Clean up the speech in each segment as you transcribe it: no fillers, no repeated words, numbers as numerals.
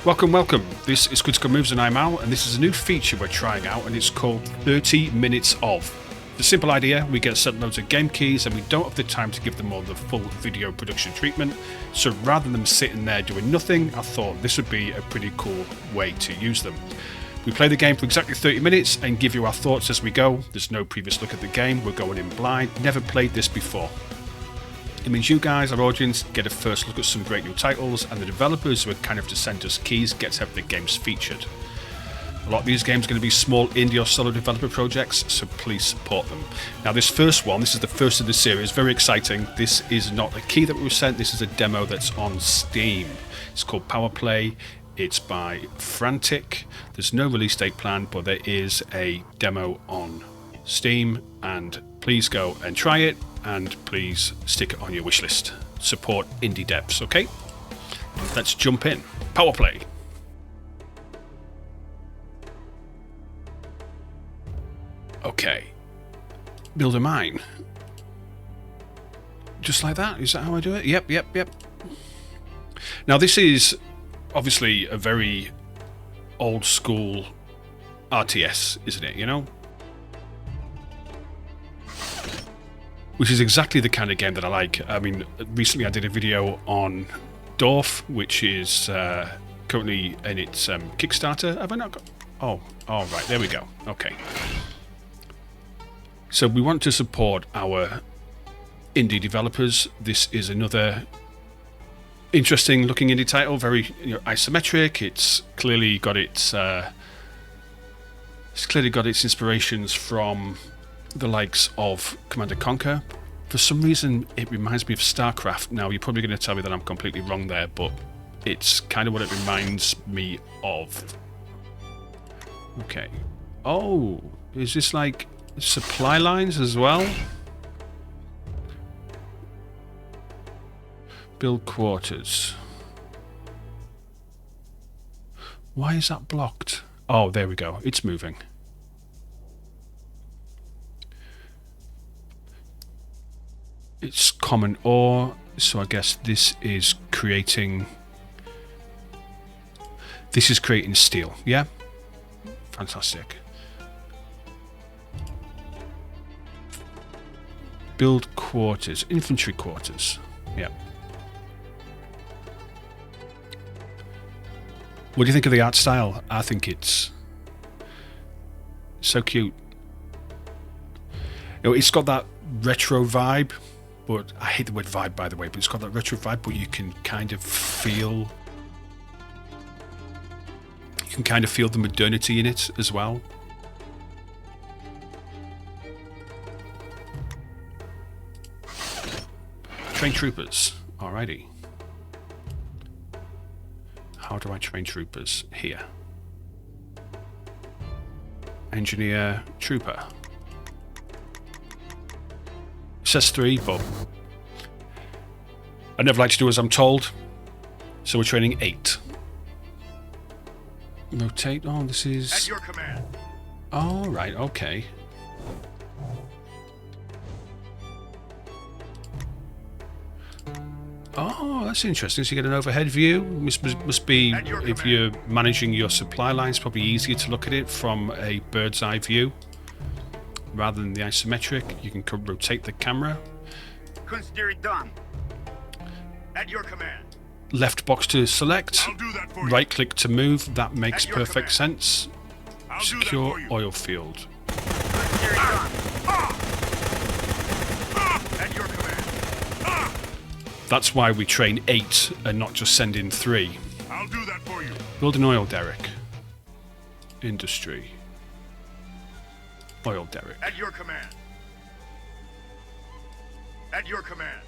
Welcome, welcome. This is Critical Moves and I'm Al, and this is a new feature we're trying out, and it's called 30 Minutes Of. The simple idea, we get sent loads of game keys and we don't have the time to give them all the full video production treatment, so rather than them sitting there doing nothing, I thought this would be a pretty cool way to use them. We play the game for exactly 30 minutes and give you our thoughts as we go. There's no previous look at the game, we're going in blind, never played this before. It means you guys, our audience, get a first look at some great new titles, and the developers who are kind of to send us keys get to have their games featured. A lot of these games are going to be small indie or solo developer projects, so please support them. Now this first one, this is the first of the series, very exciting. This is not a key that we were sent, this is a demo that's on Steam. It's called Powerplay, it's by Frantic. There's no release date planned, but there is a demo on Steam, and please go and try it, and please stick it on your wish list. Support indie devs, okay? Let's jump in. Powerplay. Okay. Build a mine. Just like that? Is that how I do it? Yep. Now this is obviously a very old school RTS, isn't it, you know? Which is exactly the kind of game that I like. I mean, recently I did a video on Dorf, which is currently in its Kickstarter. Have I not got... Oh, right, there we go. Okay. So we want to support our indie developers. This is another interesting looking indie title, very isometric. It's clearly got its inspirations from the likes of Command & Conquer. For some reason it reminds me of StarCraft. Now you're probably going to tell me that I'm completely wrong there, but it's kind of what it reminds me of. Okay. Oh, is this like supply lines as well? Build quarters. Why is that blocked? Oh, there we go. It's moving. It's common ore, so I guess this is creating steel, yeah? Fantastic. Build quarters, infantry quarters, yeah. What do you think of the art style? I think it's so cute. It's got that retro vibe. But I hate the word vibe, by the way, but it's got that retro vibe, but you can kind of feel the modernity in it as well. Train troopers. Alrighty. How do I train troopers? Here. Engineer, trooper. It says 3, but I never like to do as I'm told, so we're training 8. Rotate. Oh, this is at your command. Oh, right. Okay. Oh, that's interesting. So you get an overhead view. Must be if you're managing your supply lines, probably easier to look at it from a bird's eye view. Rather than the isometric, you can rotate the camera. Consider it done. At your command. Left box to select. I'll do that for you. Right click to move. That makes perfect command. sense. I'll Secure oil field. Consider it done. At your command. That's why we train 8 and not just send in 3. I'll do that for you. Build an oil derrick. Industry. Oil derrick. At your command. At your command.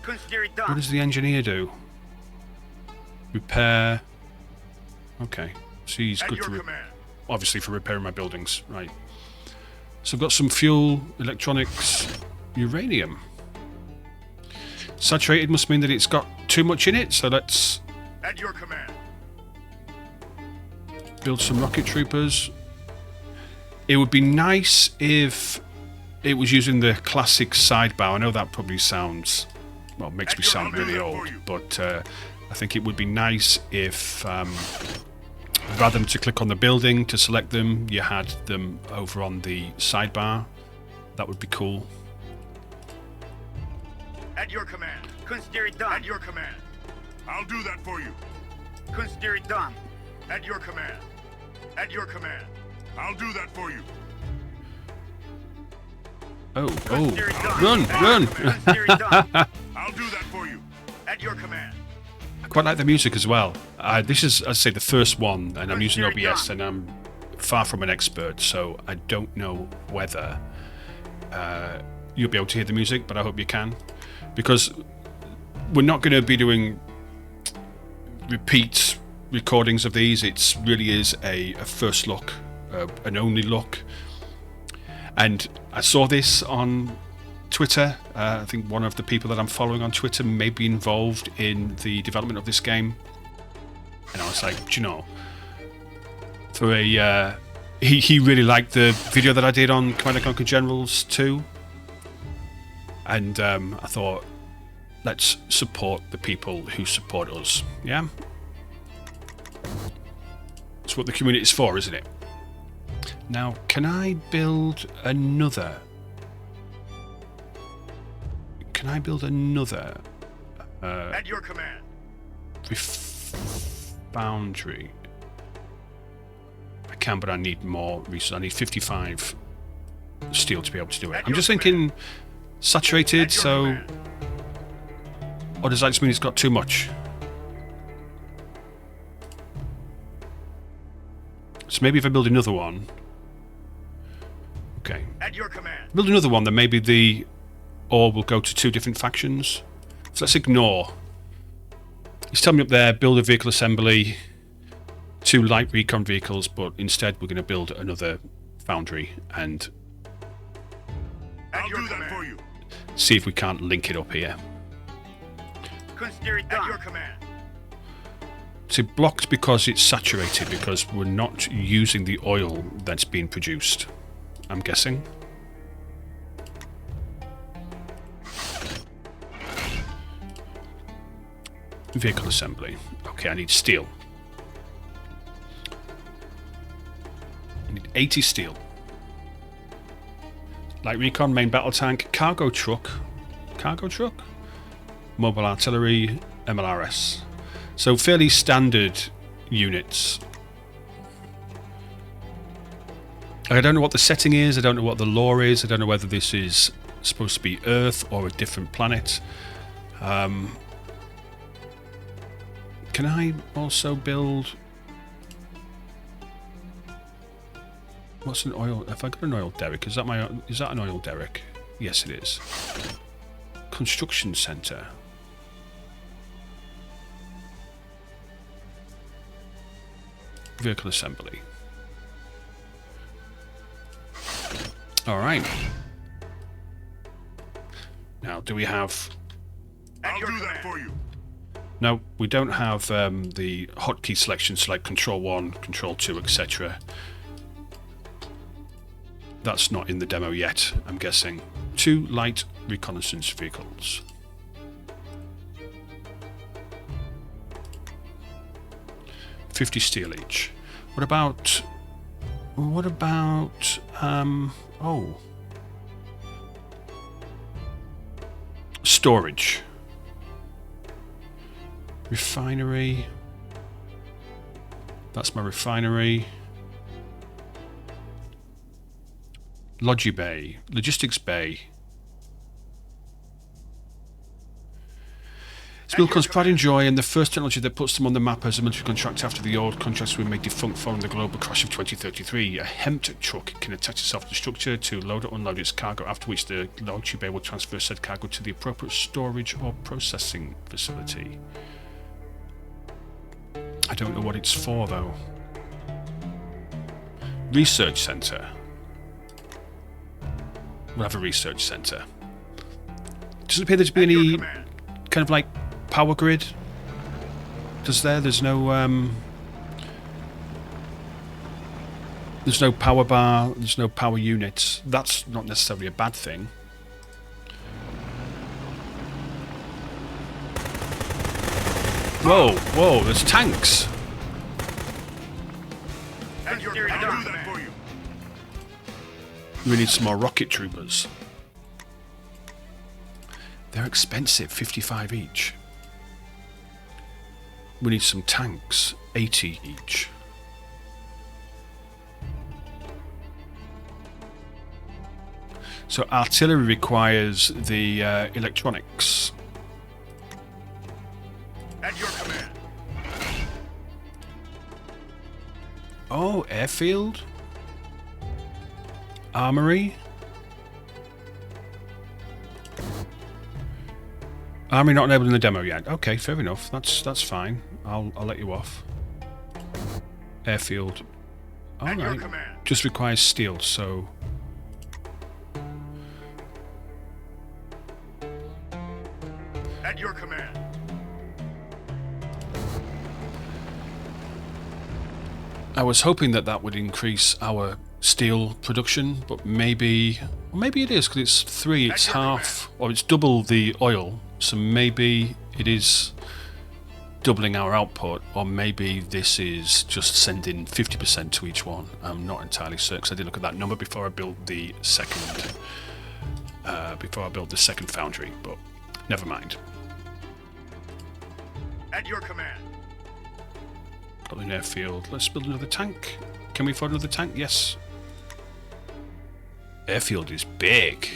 Consider it done. What does the engineer do? Repair. Okay. So he's At good your for command. obviously for repairing my buildings. Right. So I've got some fuel, electronics, uranium. Saturated must mean that it's got too much in it, so let's At your command. build some rocket troopers. It would be nice if it was using the classic sidebar. I know that probably sounds well, makes me sound really old, but I think it would be nice if rather than to click on the building to select them, you had them over on the sidebar. That would be cool. At your command. Consider it done. At your command. I'll do that for you. Consider it done. At your command. At your command. I'll do that for you. Oh, Consider it done. run! Consider it done. I'll do that for you. At your command. I quite like the music as well. This is, as I say, the first one, and I'm using OBS, and I'm far from an expert, so I don't know whether you'll be able to hear the music, but I hope you can, because we're not going to be doing repeat recordings of these. It really is a first look, an only look. And I saw this on Twitter. I think one of the people that I'm following on Twitter may be involved in the development of this game. And I was like, do you know, for a he really liked the video that I did on Command & Conquer Generals 2. And I thought, let's support the people who support us. Yeah? That's what the community is for, isn't it? Now, can I build another? Can I build another? At your command. Foundry. I can, but I need more resources. I need 55 steel to be able to do it. I'm just thinking saturated, so... Or does that just mean it's got too much? So maybe if I build another one... Okay. At your command. Build another one, then maybe the ore will go to 2 different factions. So let's ignore. It's telling me up there, build a vehicle assembly, 2 light recon vehicles, but instead we're going to build another foundry and I'll do that for you. See if we can't link it up here. Consider it done. At your command. It's blocked because it's saturated, because we're not using the oil that's being produced, I'm guessing. Vehicle assembly. Okay, I need steel. I need 80 steel. Light recon, main battle tank, cargo truck. Cargo truck? Mobile artillery, MLRS. So fairly standard units. I don't know what the setting is, I don't know what the lore is, I don't know whether this is supposed to be Earth or a different planet. Can I also build... What's an oil... Have I got an oil derrick? Is that an oil derrick? Yes, it is. Construction centre. Vehicle assembly. Alright. Now, do we have... I'll do that for you. No, we don't have the hotkey selections like Control 1, Control 2, etc. That's not in the demo yet, I'm guessing. 2 light reconnaissance vehicles. $50 steel each. What about... oh. Storage. Refinery. That's my refinery. Logi Bay. Logistics Bay. It's built cause pride and joy, and the first technology that puts them on the map as a military contract after the old contracts were made defunct following the global crash of 2033. A hemped truck can attach itself to the structure to load or unload its cargo, after which the Logi Bay will transfer said cargo to the appropriate storage or processing facility. I don't know what it's for, though. Research centre. We'll have a research centre. Doesn't appear there to be any kind of like power grid. Does there? There's no power bar, there's no power units. That's not necessarily a bad thing. Whoa, whoa, there's tanks. At your command. I'll do that for you. We need some more rocket troopers. They're expensive, 55 each. We need some tanks, 80 each. So artillery requires the electronics. At your command. Oh, airfield? Armory? Armory not enabled in the demo yet. Okay, fair enough. That's fine. I'll let you off. Airfield. Alright. Just requires steel, so... At your command. I was hoping that that would increase our steel production, but maybe it is, because it's 3, it's half, or it's double the oil, so maybe it is doubling our output, or maybe this is just sending 50% to each one. I'm not entirely certain, because I did look at that number before I built the second foundry, but never mind. At your command. Got an airfield. Let's build another tank. Can we afford another tank? Yes. Airfield is big.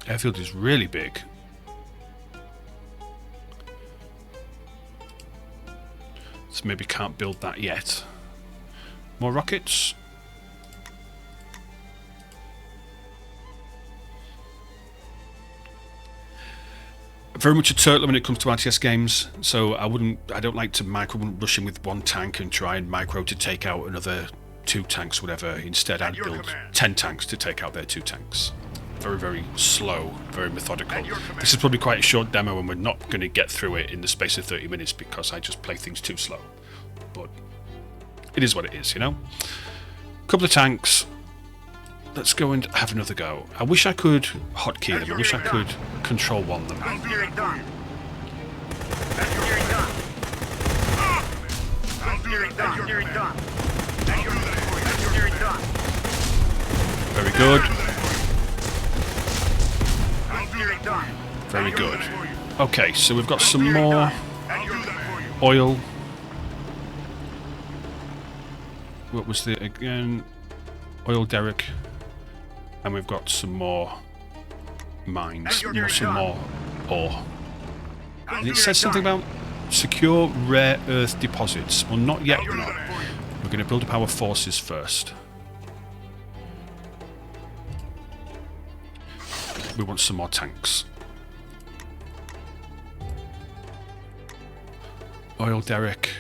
Airfield is really big. So maybe can't build that yet. More rockets. Very much a turtle when it comes to RTS games, so I don't like to rush in with one tank and try and micro to take out another 2 tanks, whatever. Instead, I'd build 10 tanks to take out their 2 tanks. Very, very slow, very methodical. This is probably quite a short demo, and we're not going to get through it in the space of 30 minutes because I just play things too slow. But it is what it is, you know? Couple of tanks. Let's go and have another go. I wish I could hotkey them. I wish I could control one them. Very good. Very good. Okay, so we've got some more oil. What was the again? Oil derrick. And we've got some more mines, some more ore. And it says something about secure rare earth deposits. Well, not yet, we're not. We're going to build up our forces first. We want some more tanks. Oil derrick.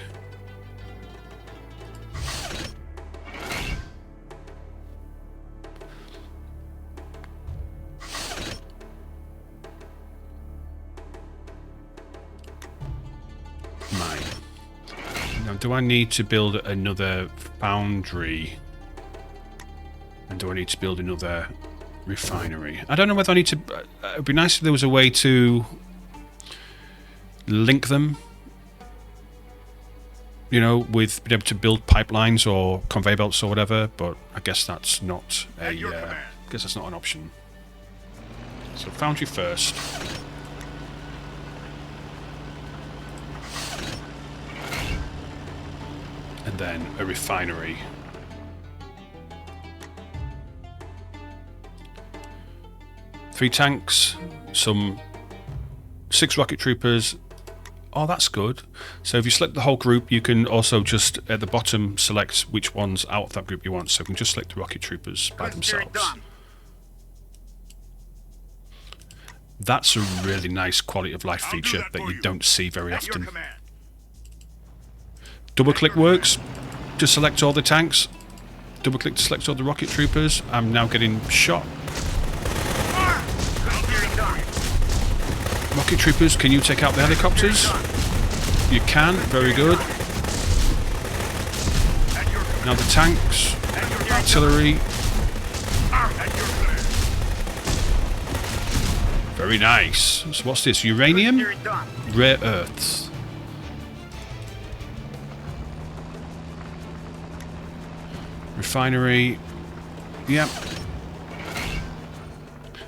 Do I need to build another foundry? And do I need to build another refinery? I don't know whether I need to... it would be nice if there was a way to link them, you know, with being able to build pipelines or conveyor belts or whatever, but I guess that's not a... I guess that's not an option. So foundry first. And then a refinery. Three tanks, some 6 rocket troopers. Oh, that's good. So if you select the whole group, you can also just at the bottom select which ones out of that group you want. So you can just select the rocket troopers by themselves. That's a really nice quality of life feature that you don't see very often. Double click works to select all the tanks. Double click to select all the rocket troopers. I'm now getting shot. Rocket troopers, can you take out the helicopters? You can, very good. Now the tanks, artillery. At your command. Very nice. So what's this? Uranium? Secondary done. Rare earths. Refinery. Yep.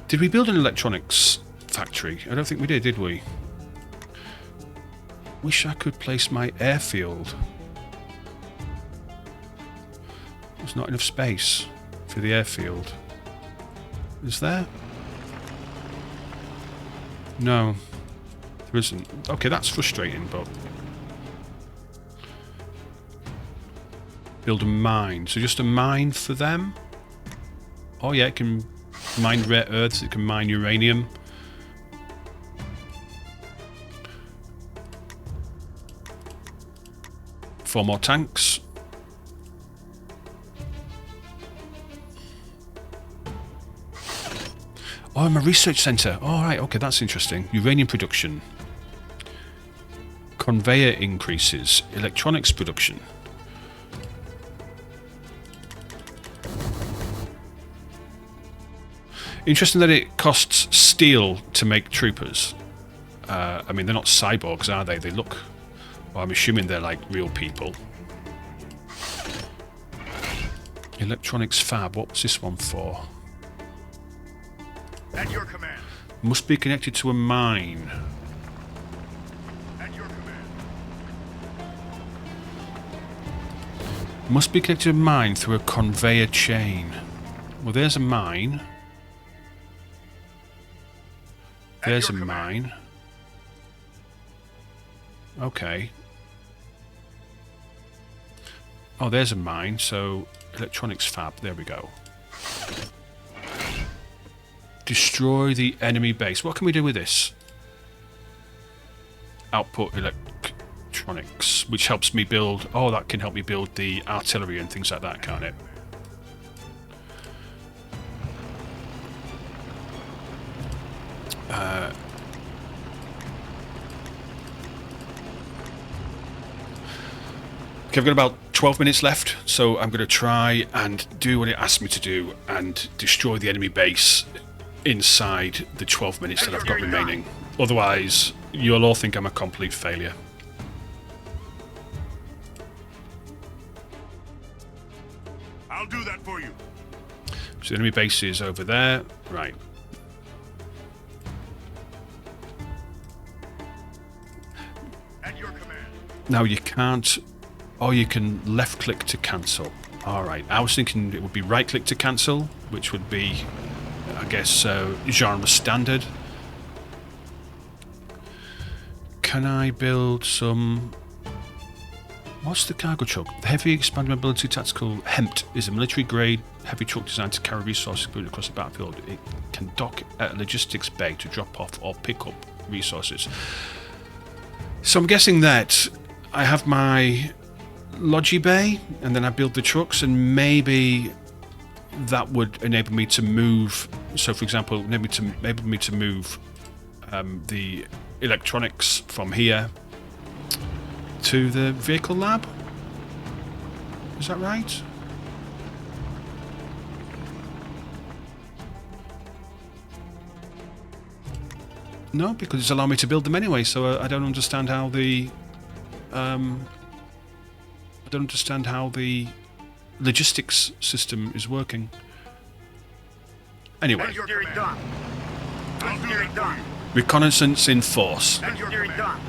Did we build an electronics factory? I don't think we did we? Wish I could place my airfield. There's not enough space for the airfield. Is there? No. There isn't. Okay, that's frustrating, but... Build a mine. So just a mine for them? Oh yeah, it can mine rare earths, it can mine uranium. Four more tanks. Oh, I'm a research centre. All right, okay, that's interesting. Uranium production. Conveyor increases. Electronics production. Interesting that it costs steel to make troopers. I mean, they're not cyborgs, are they? They look... Well, I'm assuming they're like real people. Electronics fab. What was this one for? At your command. Must be connected to a mine. At your command. Must be connected to a mine through a conveyor chain. Well, there's a mine. There's a mine. Okay. Oh, there's a mine, so electronics fab, there we go. Destroy the enemy base. What can we do with this? Output electronics, which helps me build... Oh, that can help me build the artillery and things like that, can't it? Okay, I've got about 12 minutes left, so I'm going to try and do what it asked me to do and destroy the enemy base inside the 12 minutes that I've got remaining. Otherwise, you'll all think I'm a complete failure. I'll do that for you. So the enemy base is over there. Right. At your command. Now you can't... Oh, you can left click to cancel. Alright, I was thinking it would be right click to cancel, which would be, I guess, genre standard. Can I build some... What's the cargo truck? The heavy expanded mobility tactical HEMT is a military grade heavy truck designed to carry resources across the battlefield. It can dock at a logistics bay to drop off or pick up resources. So I'm guessing that I have my Logi Bay, and then I build the trucks, and maybe that would enable me to move. So, for example, enable me to move the electronics from here to the vehicle lab. Is that right? No, because it's allowing me to build them anyway. So I don't understand how the logistics system is working. Anyway, Secondary done. Secondary done. reconnaissance in force. Secondary done.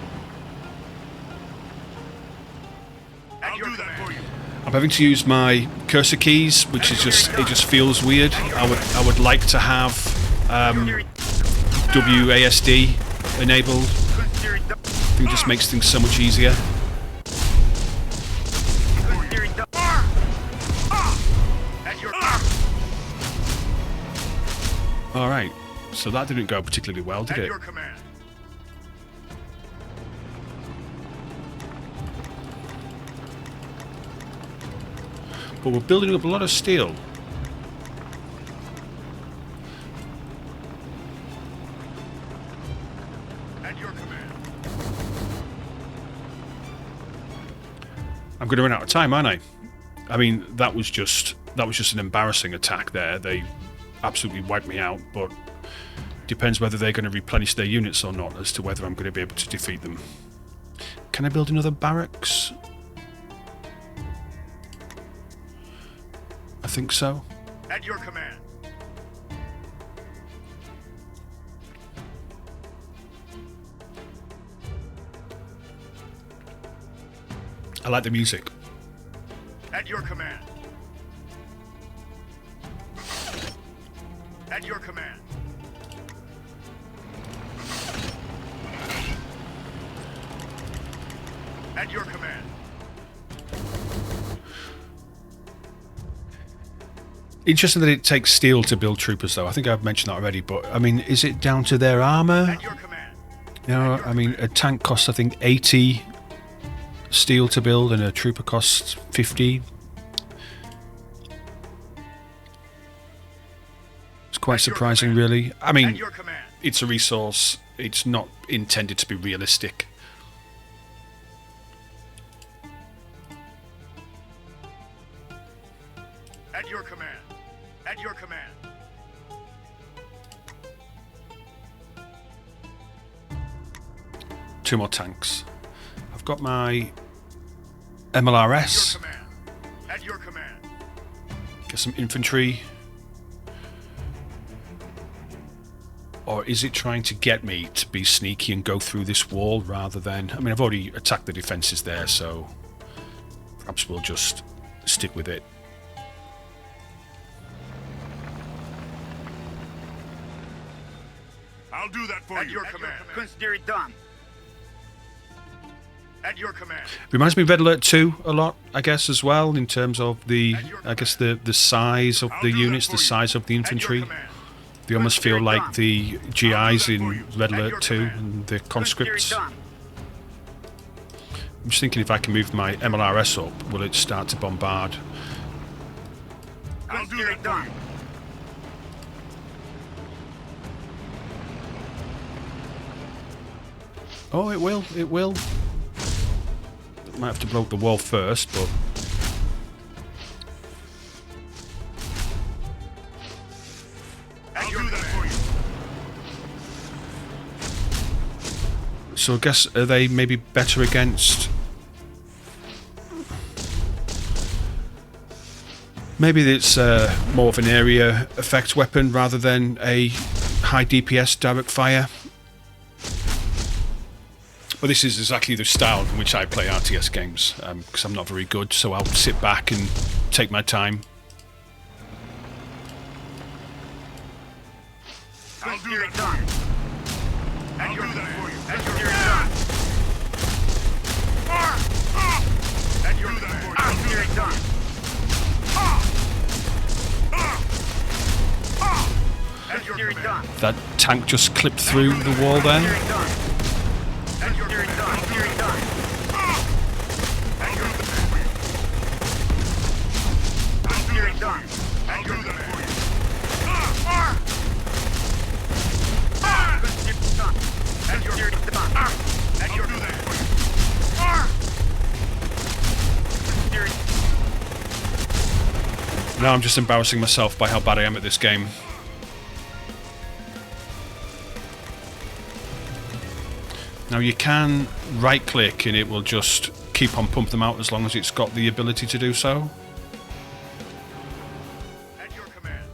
I'll do that for you. I'm having to use my cursor keys, which is just feels weird. I would like to have WASD enabled. Secondary done. I think it just makes things so much easier. Secondary done. At your All right, so that didn't go particularly well, did At it? your command. But we're building up a lot of steel. At your command. I'm going to run out of time, aren't I? I mean, that was just an embarrassing attack there. They absolutely wiped me out, but depends whether they're going to replenish their units or not as to whether I'm going to be able to defeat them. Can I build another barracks? I think so. At your command. I like the music. At your command. At your command. At your command. Interesting that it takes steel to build troopers, though. I think I've mentioned that already, but I mean, is it down to their armor? At your command. You know, I mean, a tank costs, I think, 80 steel to build, and a trooper costs 50. It's quite surprising, really. I mean, it's a resource. It's not intended to be realistic. At your command. At your command. Two more tanks. I've got my MLRS. At your command. Get some infantry. Or is it trying to get me to be sneaky and go through this wall rather than... I mean, I've already attacked the defences there, so perhaps we'll just stick with it. I'll do that for you. At your command. Consider it done. At your command. Reminds me of Red Alert 2 a lot, I guess, as well, in terms of the, I guess, the size of the units, the size of the infantry. They almost feel like the GIs in Red Alert 2 and the conscripts. I'm just thinking if I can move my MLRS up, will it start to bombard? I'll do that for you. Oh, it will, it will. Might have to blow up the wall first, but... I'll do that for you. So I guess, are they maybe better against... Maybe it's more of an area effect weapon rather than a high DPS direct fire. Well, this is exactly the style in which I play RTS games, because I'm not very good, so I'll sit back and take my time. I'll do that for you. I'll do that for you. At your command. At your command. I'll do it done. At your command. That tank just clipped through the wall there. At your command. I'll do it done. At your command. I'll do it done. At your command. Now I'm just embarrassing myself by how bad I am at this game. Now you can right click and it will just keep on pumping them out as long as it's got the ability to do so. At your command.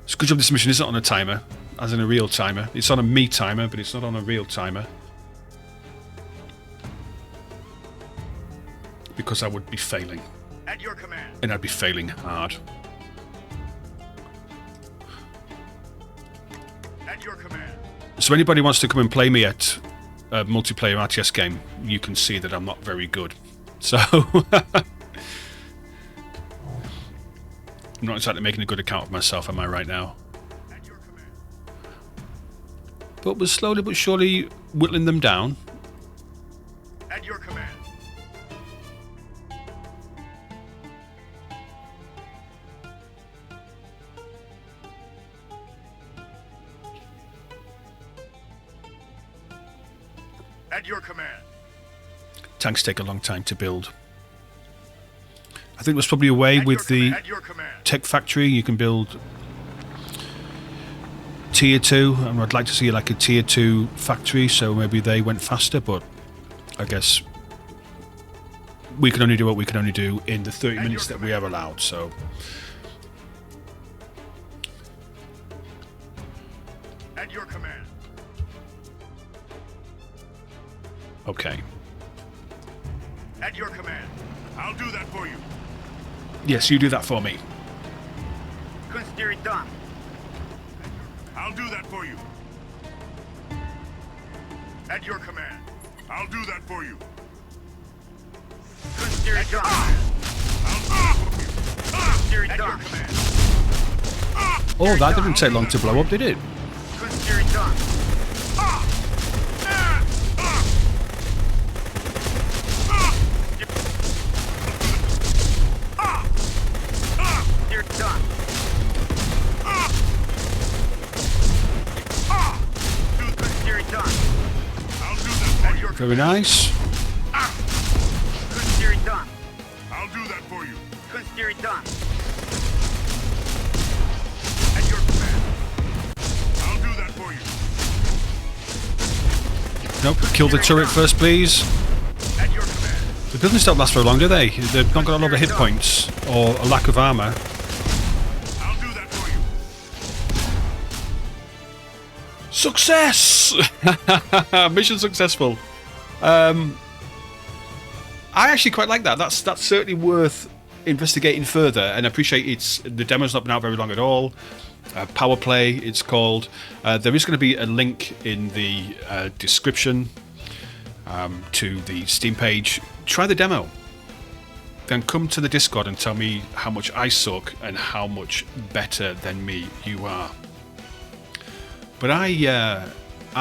It's a good job this mission isn't on a timer, as in a real timer. It's on a me timer, but it's not on a real timer. Because I would be failing. At your command. And I'd be failing hard. At your command. So anybody wants to come and play me at a multiplayer RTS game, you can see that I'm not very good. So I'm not exactly making a good account of myself, am I right now? At your command. But we're slowly but surely whittling them down. At your command. At your command. Tanks take a long time to build. I think there's probably a way with the At your command. tech factory you can build tier 2, and I'd like to see like a tier 2 factory, so maybe they went faster, but I guess we can only do what we can only do in the 30 minutes that we are allowed, so At your command. okay. At your command. I'll do that for you. Yes, you do that for me. Kunsteri done. I'll do that for you. At your command. I'll do that for you. Kunsteri done. Kunsteri done. At your command. Oh, that didn't take long to blow up, did it? Kunsteri done. You're done. Kunsteri done. I'll do that for you. Very nice. Kunsteri done. I'll do that for you. Kunsteri done. At your command. I'll do that for you. Nope, kill the turret first, please. At your command. The buildings don't last very long, do they? They've not got a lot of hit points, or a lack of armour. I'll do that for you. Success! Mission successful. I actually quite like that. That's certainly worth investigating further, and I appreciate the demo's not been out very long at all. Powerplay, it's called. There is going to be a link in the description to the Steam page. Try the demo. Then come to the Discord and tell me how much I suck and how much better than me you are. But I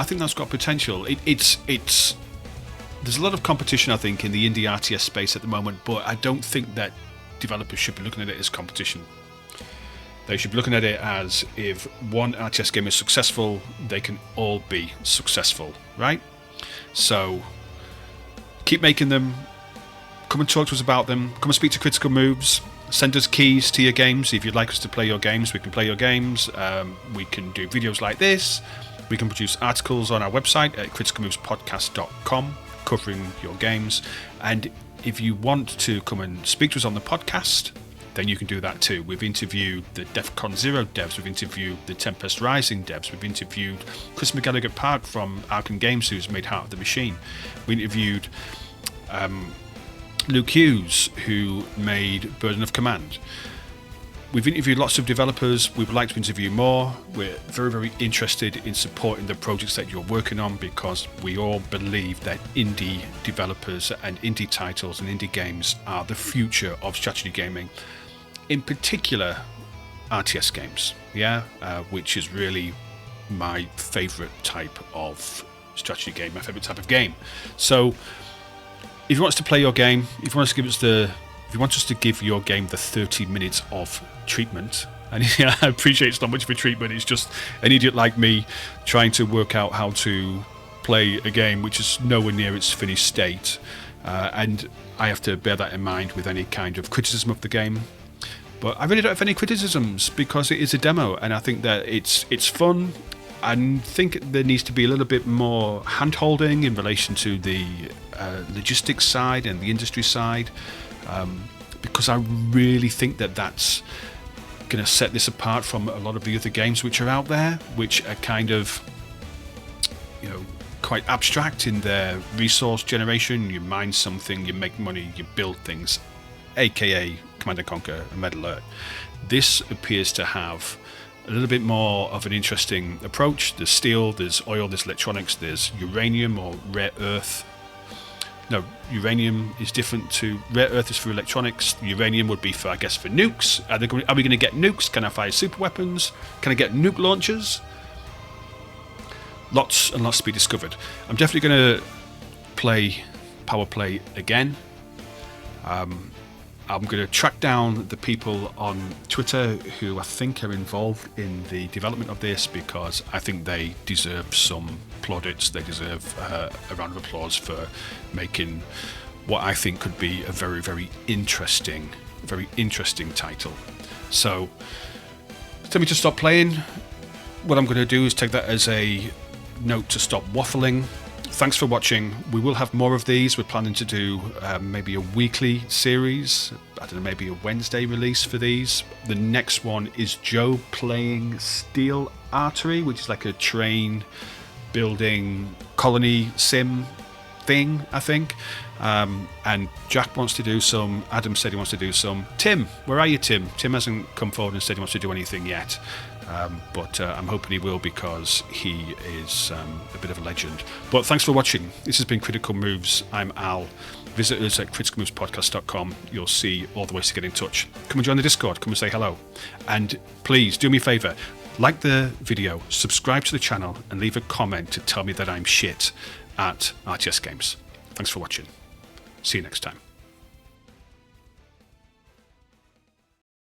think that's got potential. It's there's a lot of competition, I think, in the indie RTS space at the moment, but I don't think that developers should be looking at it as competition. They should be looking at it as, if one RTS game is successful, they can all be successful, right? So keep making them. Come and talk to us about them. Come and speak to Critical Moves. Send us keys to your games. If you'd like us to play your games, we can play your games. We can do videos like this. We can produce articles on our website at criticalmovespodcast.com covering your games. And if you want to come and speak to us on the podcast, then you can do that too. We've interviewed the DEFCON 0 devs, we've interviewed the Tempest Rising devs, we've interviewed Chris McGallagher Park from Arkham Games, who's made Heart of the Machine. We interviewed Luke Hughes, who made Burden of Command. We've interviewed lots of developers. We would like to interview more. We're very, very interested in supporting the projects that you're working on, because we all believe that indie developers and indie titles and indie games are the future of strategy gaming, in particular RTS games, which is really my favourite type of strategy game, my favourite type of game. So if you want us to play your game, if you want us to give your game the 30 minutes of treatment, and I appreciate it's not much of a treatment, it's just an idiot like me trying to work out how to play a game which is nowhere near its finished state, and I have to bear that in mind with any kind of criticism of the game. But I really don't have any criticisms, because it is a demo, and I think that it's fun. I think there needs to be a little bit more hand-holding in relation to the logistics side and the industry side, because I really think that that's going to set this apart from a lot of the other games which are out there, which are kind of, quite abstract in their resource generation. You mine something, you make money, you build things, aka Command & Conquer and Red Alert. This appears to have a little bit more of an interesting approach. There's steel, there's oil, there's electronics, there's uranium or rare earth. No, uranium is different to rare earth is for electronics. Uranium would be for, I guess, for nukes. Are we going to get nukes? Can I fire super weapons? Can I get nuke launchers? Lots and lots to be discovered. I'm definitely going to play Powerplay again. I'm going to track down the people on Twitter who I think are involved in the development of this, because I think they deserve some plaudits. They deserve a round of applause for making what I think could be a very, very interesting a very interesting title. So, tell me to stop playing. What I'm going to do is take that as a note to stop waffling. Thanks for watching. We will have more of these. We're planning to do maybe a weekly series. I don't know, maybe a Wednesday release for these. The next one is Joe playing Steel Artery, which is like a train building colony sim thing, I think. And Jack wants to do some. Adam said he wants to do some. Tim, where are you, Tim? Tim hasn't come forward and said he wants to do anything yet. But I'm hoping he will, because he is a bit of a legend. But thanks for watching. This has been Critical Moves. I'm Al. Visit us at criticalmovespodcast.com. You'll see all the ways to get in touch. Come and join the Discord. Come and say hello. And please do me a favour. Like the video, subscribe to the channel, and leave a comment to tell me that I'm shit at RTS Games. Thanks for watching. See you next time.